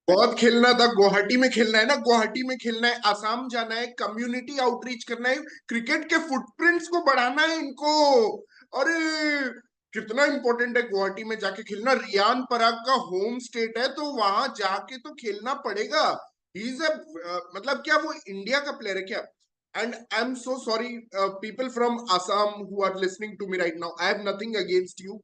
बहुत खेलना था, गुवाहाटी में खेलना है ना, गुवाहाटी में खेलना है, आसाम जाना है, कम्युनिटी आउटरीच करना है, क्रिकेट के फुटप्रिंट्स को बढ़ाना है इनको। अरे कितना इंपॉर्टेंट है गुवाहाटी में जाके खेलना। रियान पराग का होम स्टेट है, तो वहां जाके तो खेलना पड़ेगा। ही इज मतलब क्या वो इंडिया का प्लेयर है क्या? And I am so sorry people from Assam who are listening to me right now, I have nothing against you,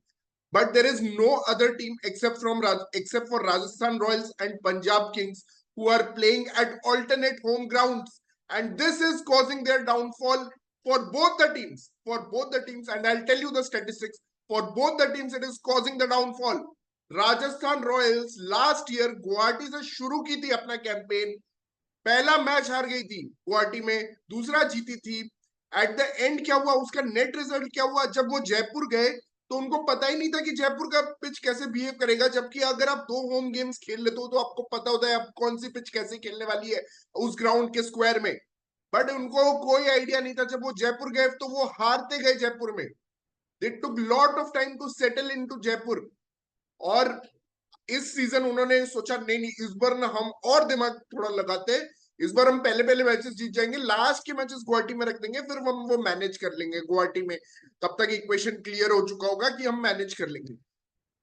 but there is no other team except for Rajasthan Royals and Punjab Kings who are playing at alternate home grounds, and this is causing their downfall for both the teams. For both the teams, and I'll tell you the statistics. For both the teams, it is causing the downfall. Rajasthan Royals last year Guwahati से शुरू की थी अपना campaign, पहला match हार गई थी गुवाहाटी में, दूसरा जीती थी। एट द एंड क्या हुआ, उसका नेट रिजल्ट क्या हुआ? जब वो जयपुर गए तो उनको पता ही नहीं था कि जयपुर का पिच कैसे बिहेव करेगा, जबकि अगर आप दो होम गेम्स खेल लेते हो तो आपको पता होता है आप कौन सी पिच कैसे खेलने वाली है उस ग्राउंड के स्क्वायर में। बट उनको कोई आइडिया नहीं था, जब वो जयपुर गए तो वो हारते गए जयपुर में। They took lot of time to settle into Jaipur. और इस सीजन उन्होंने सोचा नहीं नहीं, इस बार ना हम और दिमाग थोड़ा लगाते, इस बार हम पहले पहले मैचेस जीत जाएंगे, लास्ट के मैचेस गुवाहाटी में रख देंगे, फिर हम वो मैनेज कर लेंगे गुवाहाटी में। तब तक इक्वेशन क्लियर हो चुका होगा कि हम मैनेज कर लेंगे।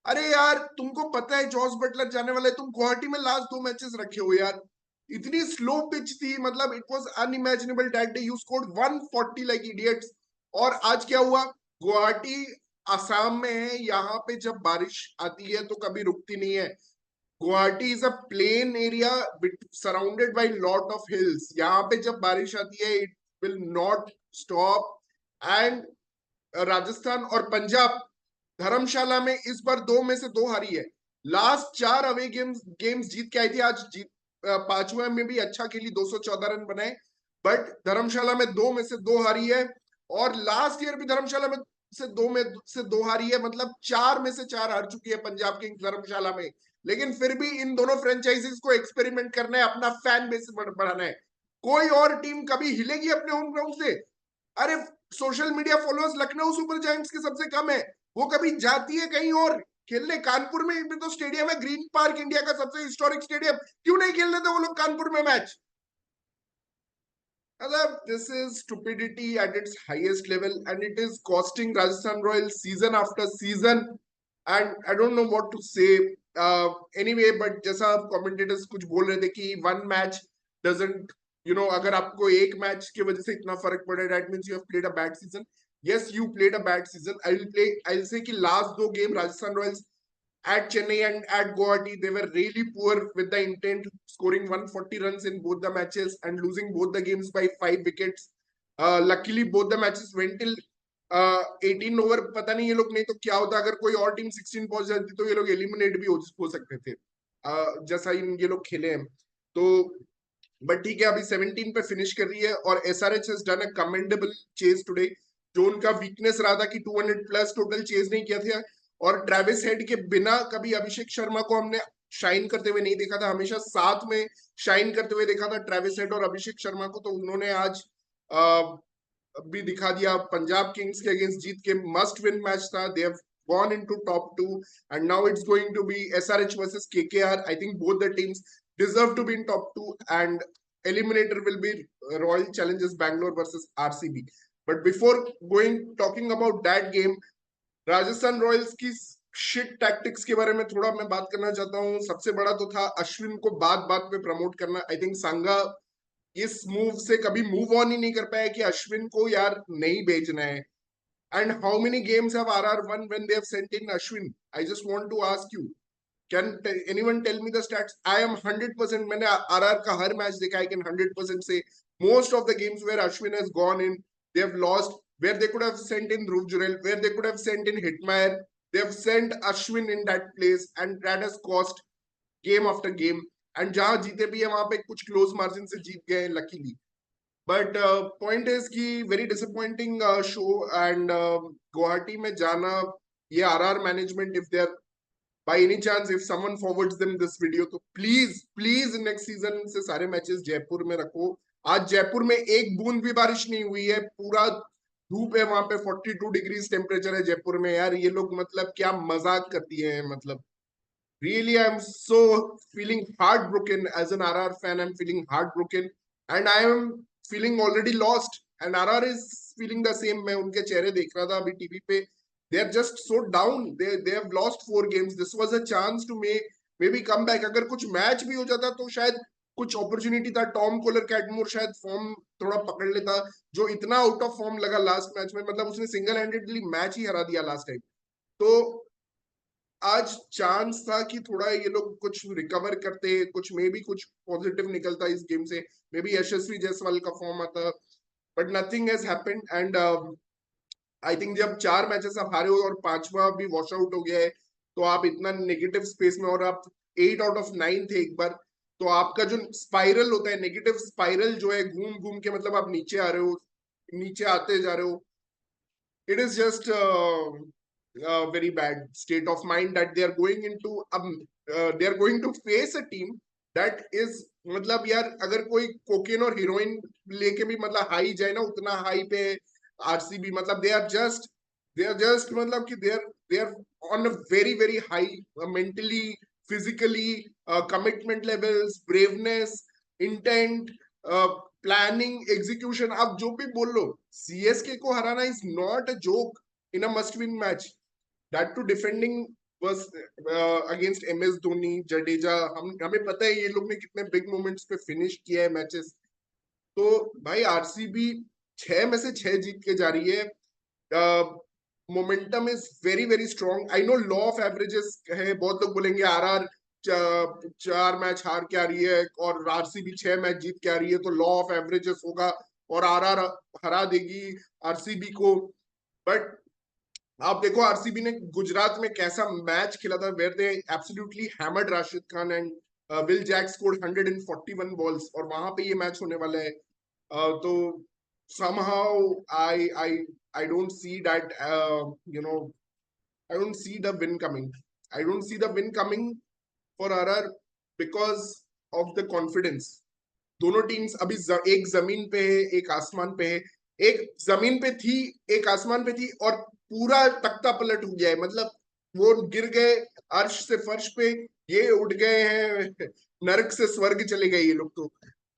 अरे यार तुमको पता है जॉस बटलर जाने वाला है, तुम गुवाहाटी में लास्ट दो मैचेस रखे हो यार। इतनी स्लो पिच थी, मतलब it was unimaginable that day you scored 140 like idiots. और आज क्या हुआ? गुवाहाटी आसाम में है, यहाँ पे जब बारिश आती है तो कभी रुकती नहीं है। Guwahati is a plain area surrounded by lot of hills, यहाँ पे जब बारिश आती है it will not stop. And Rajasthan और पंजाब धर्मशाला में इस बार दो में से दो हारी है। लास्ट चार अवे गेम्स जीत के आई थी, आज जीत पांचवें में भी अच्छा खेली, 214 रन बनाए, बट धर्मशाला में दो में से दो हारी है। और लास्ट ईयर भी धर्मशाला में से दो हारी है, मतलब चार में से चार हार चुकी है पंजाब किंग्स धर्मशाला में। लेकिन फिर भी इन दोनों फ्रेंचाइजीज को एक्सपेरिमेंट करना है, अपना फैन बेस बढ़ाना है। कोई और टीम कभी हिलेगी अपने होम ग्राउंड से? अरे social media followers Lucknow super giants के सबसे कम है, वो कभी जाती है कहीं और खेलने? कानपुर में भी तो स्टेडियम है, ग्रीन पार्क, इंडिया का सबसे हिस्टोरिक स्टेडियम, क्यों नहीं खेल लेते वो लोग कानपुर में मैच? मतलब this is stupidity at its highest level, and it is costing Rajasthan royals season after season. And I don't know what to say anyway, but जैसा कमेंटेटर्स कुछ बोल रहे थे कि वन मैच डजंट, अगर आपको एक मैच की वजह से इतना फर्क पड़े that means you have played a bad season. Yes you played a bad season. I will say कि लास्ट दो game Rajasthan Royals at Chennai and at Guwahati, they were really poor with the intent, scoring 140 runs in both the matches and losing both the games by 5 wickets. Luckily, both the matches went till 18 over. पता नहीं ये लोग, नहीं तो क्या होता अगर कोई और टीम 16 पहुंच जाती तो ये लोग एलिमिनेट भी हो सकते थे, जैसा ये लोग खेले हैं तो। बट ठीक है, अभी 17 पे फिनिश कर रही है, और SRH has done a commendable chase today. जो उनका वीकनेस रहा था कि 200 प्लस टोटल चेज नहीं किया था, और ट्रेविस हेड के बिना कभी अभिषेक शर्मा को हमने शाइन करते हुए नहीं देखा था, हमेशा साथ में शाइन करते हुए देखा था ट्रेविस हेड और अभिषेक शर्मा को। तो उन्होंने आज भी दिखा दिया, पंजाब किंग्स के अगेंस्ट जीत के, मस्ट विन मैच था, they have gone into top two, and now it's going to be SRH versus KKR. I think both the teams deserve to be in top two, and eliminator will be Royal Challengers Bangalore versus RCB. But before going talking about that game, Rajasthan Royals की shit tactics के बारे में थोड़ा मैं बात करना चाहता हूँ। सबसे बड़ा तो था अश्विन को बात बात पे प्रमोट करना। आई थिंक सांगा इस मूव से कभी मूव ऑन ही नहीं कर पाया कि अश्विन को यार नहीं भेजना है। And how many games have RR won when they have sent in Ashwin? I just want to ask you, can anyone tell me the stats? I am 100%, मैंने आरआर का हर मैच देखा, आई can 100% say most of the games where Ashwin has gone in, they have lost, where they could have sent in Dhruv Jurel, where they could have sent in Hitmaier, they have sent Ashwin in that place, and that has cost game after game. And जहां जीते भी है वहां पे कुछ close margin से जीत गए लकीली। बट पॉइंट इज कि very disappointing show. And Guwahati में जाना, ये RR management, if they are by any chance if someone forwards them this video, तो प्लीज प्लीज नेक्स्ट सीजन से सारे मैचेस जयपुर में रखो। आज जयपुर में एक बूंद भी बारिश नहीं हुई है, पूरा धूप है वहां पे, 42 डिग्रीज टेम्परेचर है जयपुर में। यार ये लोग मतलब क्या मजाक करती है मतलब। Really, I'm so feeling heartbroken as an RR fan. I'm feeling heartbroken, and I am feeling already lost. And RR is feeling the same. मैं उनके चेहरे देख रहा था अभी टीवी पे. They are just so down. They have lost 4 games. This was a chance to make maybe come back. अगर कुछ मैच भी हो जाता तो शायद कुछ अपॉर्चुनिटी था. टॉम कोलर कैटमोर शायद फॉर्म थोड़ा पकड़ लेता. जो इतना आउट ऑफ फॉर्म लगा लास्ट मैच में, मतलब उसने सिंगल हैंडेडली मैच ही हरा दिया लास्ट टाइम. तो आज चांस था कि थोड़ा ये लोग कुछ रिकवर करते, कुछ मे भी कुछ पॉजिटिव निकलता इस गेम से. मे बी यशस्वी जायसवाल का फॉर्म आता, but nothing has happened. And I think जब 4 मैचेस आप हारे हो और पांचवा भी वॉश आउट हो गया है, तो आप इतना नेगेटिव स्पेस में, और आप 8 आउट ऑफ 9 थे एक बार, तो आपका जो स्पाइरल होता है, नेगेटिव स्पाइरल जो है, घूम घूम के मतलब आप नीचे आ रहे हो, नीचे आते जा रहे हो. It is just a very bad state of mind that they are going into. They are going to face a team that is, मतलब यार अगर कोई कोकेन और हीरोइन लेके भी मतलब हाई जाए ना, उतना हाई पे आरसीबी, मतलब दे आर जस्ट मतलब कि they are on a very very high, mentally, physically, commitment levels, braveness, intent, planning, execution, आप जो भी बोल लो. सीएसके को हराना is not a joke in a must win match. That too defending बस अगेंस्ट एमएस धोनी, जडेजा. हमें पता है ये लोग ने कितने बिग मोमेंट्स पे फिनिश किया है मैचेस. तो भाई आरसीबी 6 में से 6 जीत के जा रही है. Momentum is very very strong. I know law of averages है, बहुत लोग बोलेंगे आरआर 4 मैच हार के आ रही है और आरसीबी 6 मैच जीत के आ रही है, तो लॉ ऑफ एवरेजेस होगा और आरआर हरा देगी आरसीबी को. बट आप देखो आरसीबी ने गुजरात में कैसा मैच खेला था, where they absolutely hammered Rashid Khan, and Will Jack scored 141 balls, और वहां पे ये मैच होने वाला है. तो somehow I don't see that, I don't see the win coming. I don't see the win coming for RR because of the confidence. दोनों teams अभी एक जमीन पे है, एक आसमान पे है. एक जमीन पे थी, एक आसमान पे थी, और पूरा तख्ता पलट हो गया है. मतलब वो गिर गए अर्श से फर्श पे, ये उठ गए हैं नरक से स्वर्ग चले गए ये लोग.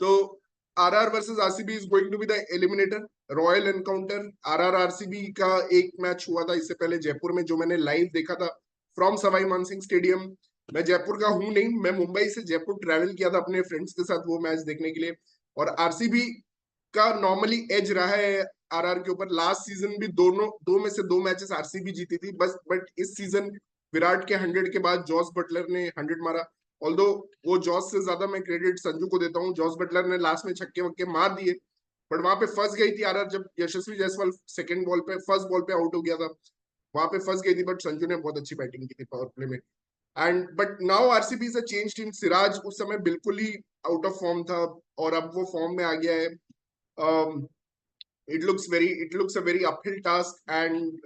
तो RR versus RCB is going to be the eliminator, royal encounter. RR RCB का एक मैच हुआ था इससे पहले जयपुर में, जो मैंने लाइव देखा था फ्रॉम सवाई मानसिंह स्टेडियम. मैं जयपुर का हूं नहीं, मैं मुंबई से जयपुर ट्रैवल किया था अपने फ्रेंड्स के साथ वो मैच देखने के लिए. और आरसीबी का नॉर्मली एज रहा है आरआर के ऊपर. लास्ट सीजन भी दोनों 2 में से 2 मैचेस आरसीबी जीती थी बस. बट इस सीजन विराट के 100 के बाद जॉस बटलर ने 100 मारा. ऑल्दो वो जॉस से ज्यादा मैं क्रेडिट संजू को देता हूँ. जॉस बटलर ने लास्ट में छक्के वक्के मार दिए, बट वहां पे फंस गई थी आरआर. जब यशस्वी जायसवाल सेकंड बॉल पे, फर्स्ट बॉल पे आउट हो गया था, वहां पे फंस गई थी. बट संजू ने बहुत अच्छी बैटिंग की थी पावर प्ले में. And but now RCB is a change team. Siraj उस समय बिल्कुल ही आउट ऑफ फॉर्म था, और अब वो फॉर्म में आ गया है. It looks a very uphill task, and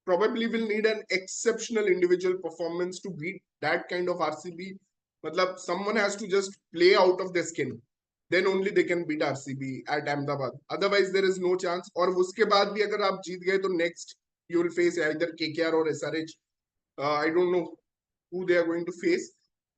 probably will need an exceptional individual performance to beat that kind of RCB. मतलब someone has to just play out of their skin, then only they can beat RCB at Ahmedabad. Otherwise there is no chance. और उसके बाद भी अगर आप जीत गए तो next you will face either KKR or SRH. I don't know who they are going to face,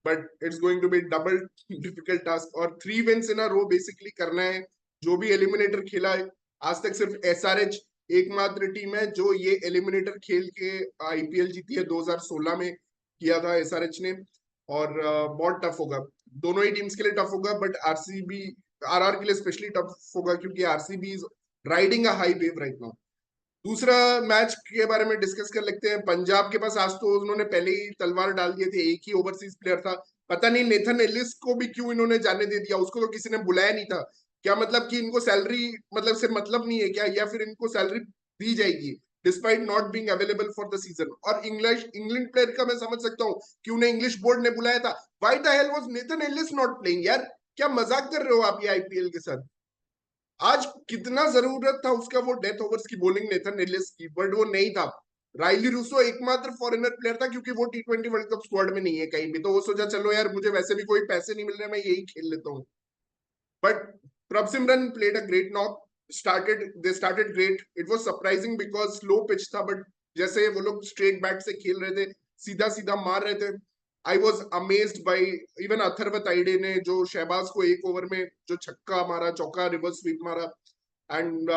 but it's going to be double difficult task. और 3 wins in a row basically करना है. जो भी एलिमिनेटर खेला है आज तक, सिर्फ एसआरएच एकमात्र टीम है जो ये एलिमिनेटर खेल के आईपीएल जीती है. 2016 में किया था एसआरएच ने. और बहुत टफ होगा, दोनों ही टीम्स के लिए टफ होगा, बट आरसीबी, आरआर के लिए स्पेशली टफ होगा क्योंकि RCB is riding a high wave right now. दूसरा मैच के बारे में डिस्कस कर लेते हैं. पंजाब के पास आज तो उन्होंने पहले ही तलवार डाल दिए थे, एक ही ओवरसीज प्लेयर था. पता नहीं नेथन एलिस को भी क्यों इन्होंने जाने दे दिया, उसको तो किसी ने बुलाया नहीं था. क्या मतलब कि इनको सैलरी मतलब से मतलब नहीं है क्या, या फिर इनको सैलरी दी जाएगी despite not being available for the season. और इंग्लैंड प्लेयर का मैं समझ सकता हूँ कि उन्हें इंग्लिश बोर्ड ने बुलाया था. Why the hell was Nathan Ellis not playing यार? क्या मजाक कर रहे हो आप ये आईपीएल के साथ? आज कितना जरूरत था उसका वो डेथ ओवर्स की बॉलिंग नेथन एलिस की, बट वो नहीं था. राइली रूसो एकमात्र फॉरेनर प्लेयर था क्योंकि वो टी20 वर्ल्ड कप स्क्वाड में नहीं है कहीं भी, तो वो सोचा चलो यार मुझे वैसे भी कोई पैसे नहीं मिल रहे, मैं यही खेल लेता हूँ. But Prabhsimran played a great knock. They started great. It was surprising because slow pitch था, बट जैसे वो लोग स्ट्रेट बैट से खेल रहे थे, सीधा सीधा मार रहे थे, I was amazed by E one Atharva Taide ने जो शहबाज को एक ओवर में जो छक्का मारा, चौका रिवर्स स्वीप मारा, एंड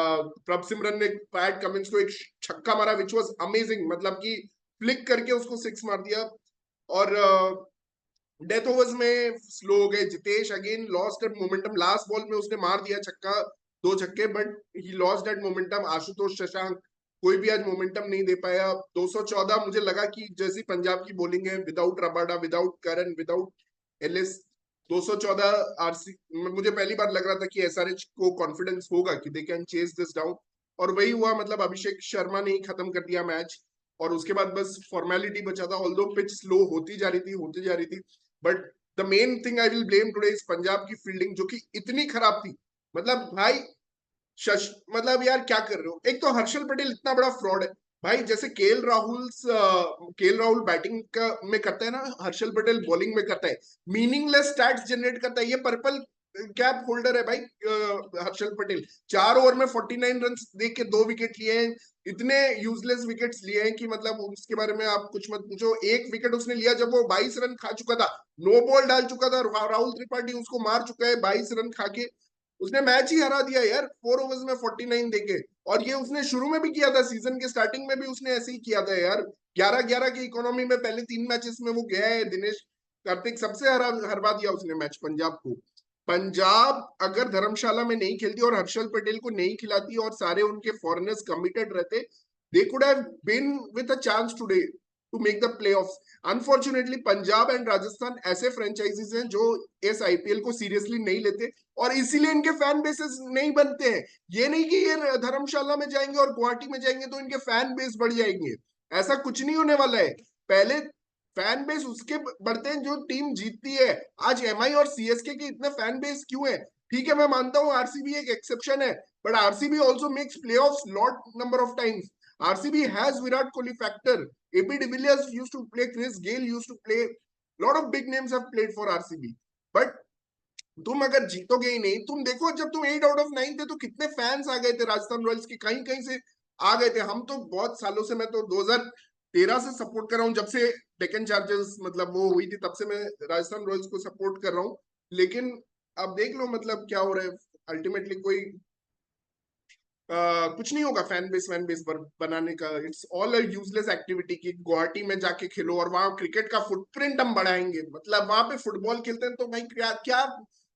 प्रभ सिमरन ने पैट कमिंस को एक छक्का मारा विच वॉज अमेजिंग, मतलब कि फ्लिक करके उसको सिक्स मार दिया। और डेथ ओवर्स में स्लो हो गए। Jitesh again lost that momentum, last ball में उसने मार दिया छक्का, 2 छक्के, but he lost that momentum. Ashutosh Shashank कोई भी आज मोमेंटम नहीं दे पाया। 214 मुझे लगा कि जैसी पंजाब की बॉलिंग है, विदाउट रबाडा, विदाउट करन, विदाउट एलिस, 214 आरसी, मुझे पहली बार लग रहा था कि एसआरएच को कॉन्फिडेंस होगा कि they can chase this down, और वही हुआ। मतलब अभिषेक शर्मा ने ही खत्म कर दिया मैच, और उसके बाद बस फॉर्मेलिटी बचा था। ऑल्दो पिच स्लो होती जा रही थी, but the main thing I will blame today is Punjab की फील्डिंग, जो कि इतनी खराब थी। मतलब भाई मतलब यार क्या कर रहे हो। एक तो हर्षल पटेल इतना बड़ा फ्रॉड है भाई, जैसे केएल राहुल बैटिंग का में करता है ना, हर्षल पटेल बॉलिंग में करता है, मीनिंगलेस स्टैट्स जनरेट करता है। ये पर्पल कैप होल्डर है भाई हर्षल पटेल। 4 ओवर में 49 रन देख के 2 विकेट लिए हैं, इतने यूजलेस विकेट्स लिए हैं कि मतलब उसके बारे में आप कुछ मत पूछो। एक विकेट उसने लिया जब वो 22 रन खा चुका था, नो बॉल डाल चुका था, राहुल त्रिपाठी उसको मार चुका है 22 रन खा के, उसने मैच ही हरा दिया यार 4 ओवर्स में 49 देके। और ये उसने शुरू में भी किया था, सीजन के स्टार्टिंग में भी उसने ऐसे ही किया था यार। 11-11 की इकोनॉमी में पहले 3 मैचेस में वो गया है, दिनेश कार्तिक सबसे हरवा दिया उसने मैच पंजाब को। पंजाब अगर धर्मशाला में नहीं खेलती और हर्षल पटेल को नहीं खिलाती और सारे उनके फॉरेनर्स कमिटेड रहते, they could have been with a chance today to make the playoffs. Unfortunately Punjab and Rajasthan ऐसे फ्रेंचाइजीज हैं जो इस आईपीएल को सीरियसली नहीं लेते, और इसीलिए इनके फैन बेसेस नहीं बनते हैं। ये नहीं कि ये धर्मशाला में जाएंगे और गुवाहाटी में जाएंगे तो इनके फैन बेस बढ़ जाएंगे, ऐसा कुछ नहीं होने वाला है। पहले फैन बेस उसके बढ़ते हैं जो टीम जीतती है। आज एमआई और सीएसके के इतने फैन बेस क्यों है? ठीक है, मैं मानता हूं आरसीबी एक एक्सेप्शन है, but RCB also makes playoffs lot number of times. RCB has Virat Kohli factor, AB de Villiers used to play, Chris Gayle used to play, lot of big names have played for RCB. But तुम अगर जीतोगे ही नहीं, तुम देखो जब तुम 8 out of 9 थे तो कितने फैंस आ गए थे राजस्थान रॉयल्स के, कहीं कहीं से आ गए थे। हम तो बहुत सालों से, मैं तो 2013 से सपोर्ट कर रहा हूँ, जब से डेक्कन चार्जर्स मतलब वो हुई थी तब से मैं राजस्थान रॉयल्स को सपोर्ट कर रहा हूँ। लेकिन अब देख लो मतलब क्या हो रहा है, अल्टीमेटली कोई कुछ नहीं होगा फैन बेस बनाने का। It's all a useless activity कि गुवाहाटी में जाके खेलो और वहां क्रिकेट का फुटप्रिंट हम बढ़ाएंगे, मतलब वहां पे फुटबॉल खेलते हैं तो भाई क्या क्या।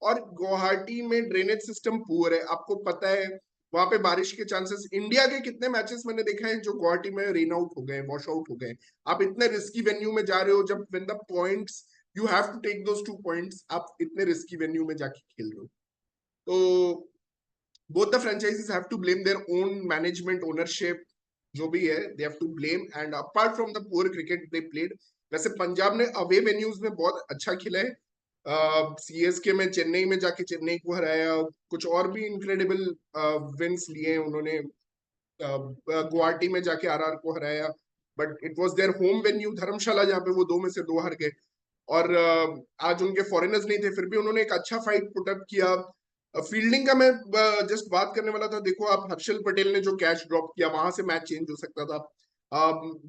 और गुवाहाटी में ड्रेनेज सिस्टम पुअर है, आपको पता है, वहां पे बारिश के चांसेस, इंडिया के कितने मैचेस मैंने देखा है जो गुवाहाटी में रेन आउट हो गए, वॉश आउट हो गए। आप इतने रिस्की वेन्यू में जा रहे हो, जब when the points you have to take those 2 points, आप इतने रिस्की वेन्यू में जाके खेल रहे हो। तो both the franchises have to blame their own management, ownership, जो भी है, they have to blame, and apart from the poor cricket they played। वैसे पंजाब ने अवे वेन्यूज में बहुत अच्छा खेला है, सीएसके में, चेन्नई में जाके चेन्नई को हराया, कुछ और भी इनक्रेडिबल विंस लिए हैं उन्होंने, गुवाहाटी में जाके आरआर को हराया, but it was their home venue Dharamshala जहाँ पे वो 2 में से 2 हार गए। और आज उनके फॉरेनर्स नहीं थे, फिर भी उन्होंने एक अच्छा फाइट पुटअप किया। फील्डिंग का मैं जस्ट बात करने वाला था। देखो आप, हर्षल पटेल ने जो कैच ड्रॉप किया, वहां से मैच चेंज हो सकता था।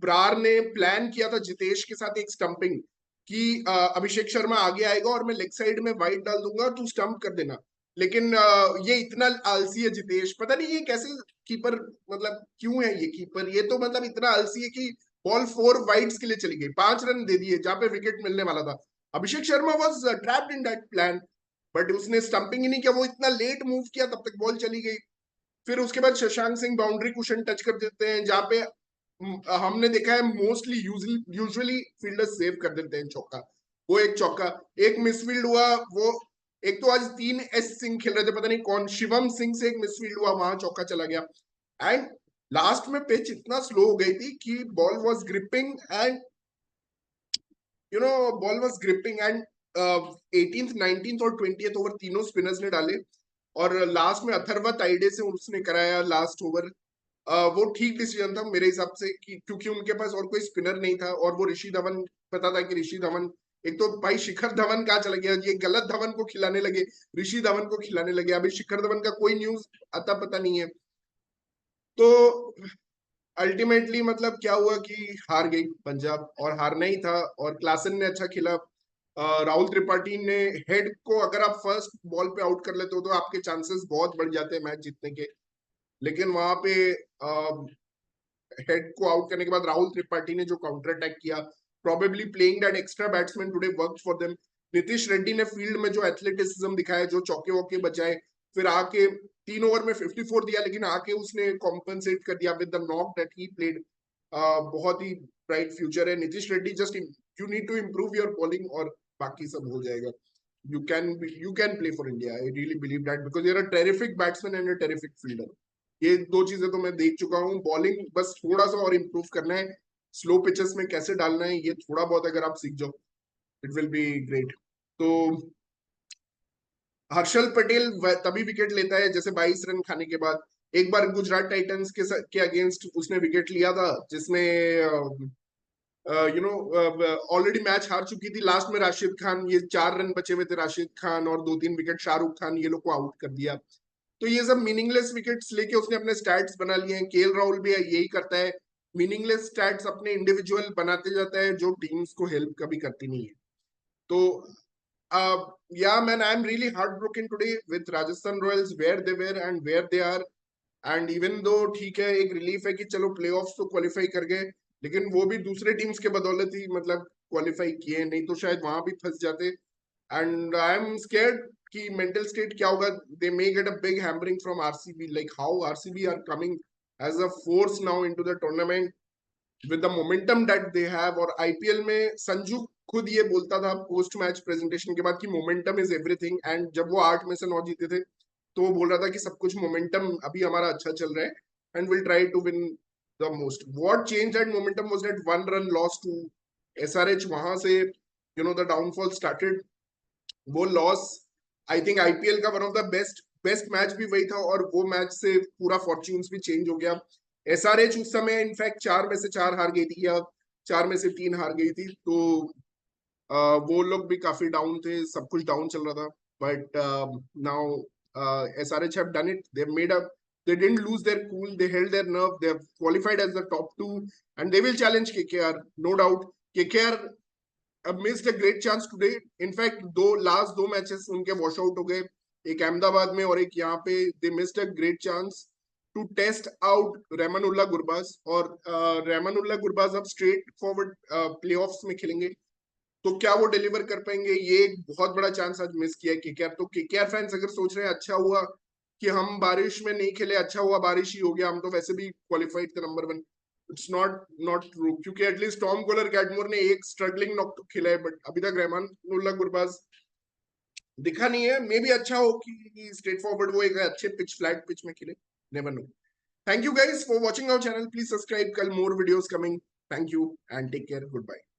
ब्रार ने प्लान किया था जितेश के साथ एक स्टंपिंग कि अभिषेक शर्मा आगे आएगा और मैं लेग साइड में वाइड डाल दूंगा, तू स्टंप कर देना। लेकिन ये इतना आलसी है जितेश, पता नहीं ये कैसे कीपर, मतलब क्यों है ये कीपर, ये तो मतलब इतना आलसी है कि बॉल 4 वाइड्स के लिए चली गई, 5 रन दे दिए जहां पे विकेट मिलने वाला था। Abhishek Sharma was trapped in that plan, but उसने स्टंपिंग ही नहीं किया, वो इतना लेट मूव किया तब तक बॉल चली गई। फिर उसके बाद Shashank Singh boundary cushion touch कर देते हैं, जहां पे हमने देखा है मोस्टली यूजुअली फील्डर्स सेव कर देते हैं चौका, वो एक चौका। एक मिसफील्ड हुआ, वो एक तो आज 3 एस सिंह खेल रहे थे, पता नहीं कौन, शिवम सिंह से एक मिसफील्ड हुआ, वहां चौका चला गया। एंड लास्ट में पिच इतना स्लो हो गई थी कि ball was gripping and ball was gripping and 18th 19th और 20th ओवर तीनों स्पिनर्स ने डाले, और लास्ट में अथर्वा ताइडे से उसने कराया लास्ट ओवर। वो ठीक डिसीजन था मेरे हिसाब से, कि क्योंकि उनके पास और कोई स्पिनर नहीं था, और वो ऋषि धवन, पता था कि ऋषि धवन, एक तो भाई शिखर धवन कहाँ चला गया, ये गलत धवन को खिलाने लगे, ऋषि धवन को खिलाने लगे, अभी शिखर धवन का कोई न्यूज आता पता नहीं है। तो अल्टीमेटली मतलब क्या हुआ कि हार गई पंजाब, और हारना ही था। और क्लासन ने अच्छा खेला। राहुल त्रिपाठी ने हेड को, अगर आप फर्स्ट बॉल पे आउट कर लेते हो तो आपके चांसेस बहुत बढ़ जाते हैं मैच जीतने के। लेकिन वहां पे हेड को आउट करने के बाद राहुल त्रिपाठी ने जो काउंटर अटैक किया, probably playing that extra batsman today worked for them. Nitish Reddy ने फील्ड में जो एथलेटिसिज्म दिखाया, जो चौके वौके बचाए, फिर आके 3 ओवर में 54 दिया, लेकिन आके उसने कॉम्पनसेट कर दिया with the knock that he played. बहुत ही ब्राइट फ्यूचर है Nitish Reddy. Just you need to improve your bowling और बाकी सब हो जाएगा। You can play for India, I really believe that, because you're a terrific batsman and a terrific fielder. ये दो चीजें तो मैं देख चुका हूँ। बॉलिंग बस थोड़ा सा और इम्प्रूव करना है, स्लो पिचेस में कैसे डालना है, ये थोड़ा बहुत अगर आप सीख जाओ, इट विल बी ग्रेट। तो हर्षल पटेल तभी विकेट लेता है जैसे 22 रन खाने के बाद। एक बार गुजरात टाइटंस के अगेंस्ट उसने विकेट लिया था, जिसमें ऑलरेडी मैच हार चुकी थी। लास्ट में राशिद खान, ये 4 रन बचे हुए थे, राशिद खान और 2-3 विकेट शाहरुख खान, ये लोग को आउट कर दिया। तो ये सब मीनिंगलेस विकेट्स लेके उसने अपने स्टैट्स बना लिए हैं। केएल राहुल भी यही करता है, मीनिंगलेस स्टैट्स अपने इंडिविजुअल बनाते जाता है, जो टीम्स को हेल्प कभी करती नहीं है। तो yeah man, I'm really heartbroken today with Rajasthan Royals, where they were and where they are. And even though ठीक है, एक रिलीफ है कि चलो प्लेऑफ्स तो क्वालिफाई कर गए, लेकिन वो भी दूसरे टीम्स के बदौलत ही मतलब क्वालिफाई किए, नहीं तो शायद वहां भी फंस जाते। एंड आई एम स्केर्ड कि मेंटल स्टेट क्या होगा। They may get a big hampering from RCB, like how RCB are coming as a force now into the tournament with the momentum that they have. और IPL में संजू खुद ये बोलता था post match presentation के बाद कि मोमेंटम इज एवरीथिंग। एंड जब वो 8 में से 9 जीते थे, तो वो बोल रहा था कि सब कुछ मोमेंटम अभी हमारा अच्छा चल रहा है, and will try to win the most. What change that momentum was that 1 run loss to SRH. वहां से द डाउनफॉल स्टार्टेड। वो लॉस, आई थिंक आईपीएल का one of the best best match भी वही था, और वो मैच से पूरा फॉर्च्यून्स भी चेंज हो गया। एसआरएच उस समय इनफैक्ट 4 में से 4 हार गई थी, या 4 में से 3 हार गई थी। तो वो लोग भी काफी डाउन थे, सब कुछ डाउन चल रहा था। But now SRH have done it. They've made up. They didn't lose their cool. They held their nerve. They have qualified as the top 2, and they will challenge KKR, no doubt. KKR missed a great chance today. In fact, last 2 matches उनके wash out हो गए, एक अहमदाबाद में और एक यहाँ पे। They missed a great chance to test out Rahmanullah Gurbaz. और रहमानुल्लाह गुरबाज अब स्ट्रेट फॉरवर्ड प्लेऑफ्स में खेलेंगे, तो क्या वो डिलीवर कर पाएंगे? ये एक बहुत बड़ा चांस आज मिस किया केकेआर। तो केकेआर फैंस अगर सोच रहे हैं अच्छा हुआ कि हम बारिश में नहीं खेले, अच्छा हुआ बारिश ही हो गया, हम तो वैसे भी क्वालिफाइड थे नंबर 1, इट्स नॉट ट्रू। क्योंकि एटलीस्ट टॉम कोलर कैटमोर ने एक स्ट्रगलिंग नॉक तो खेला है, बट अभी तक रहमानुल्लाह गुरबाज दिखा नहीं है। मे भी अच्छा हो कि स्ट्रेट फॉरवर्ड वो एक अच्छे पिच, फ्लैट पिच में खेले, never know. Thank you guys for watching our channel, please subscribe, कल more videos coming. Thank you and take care, good bye.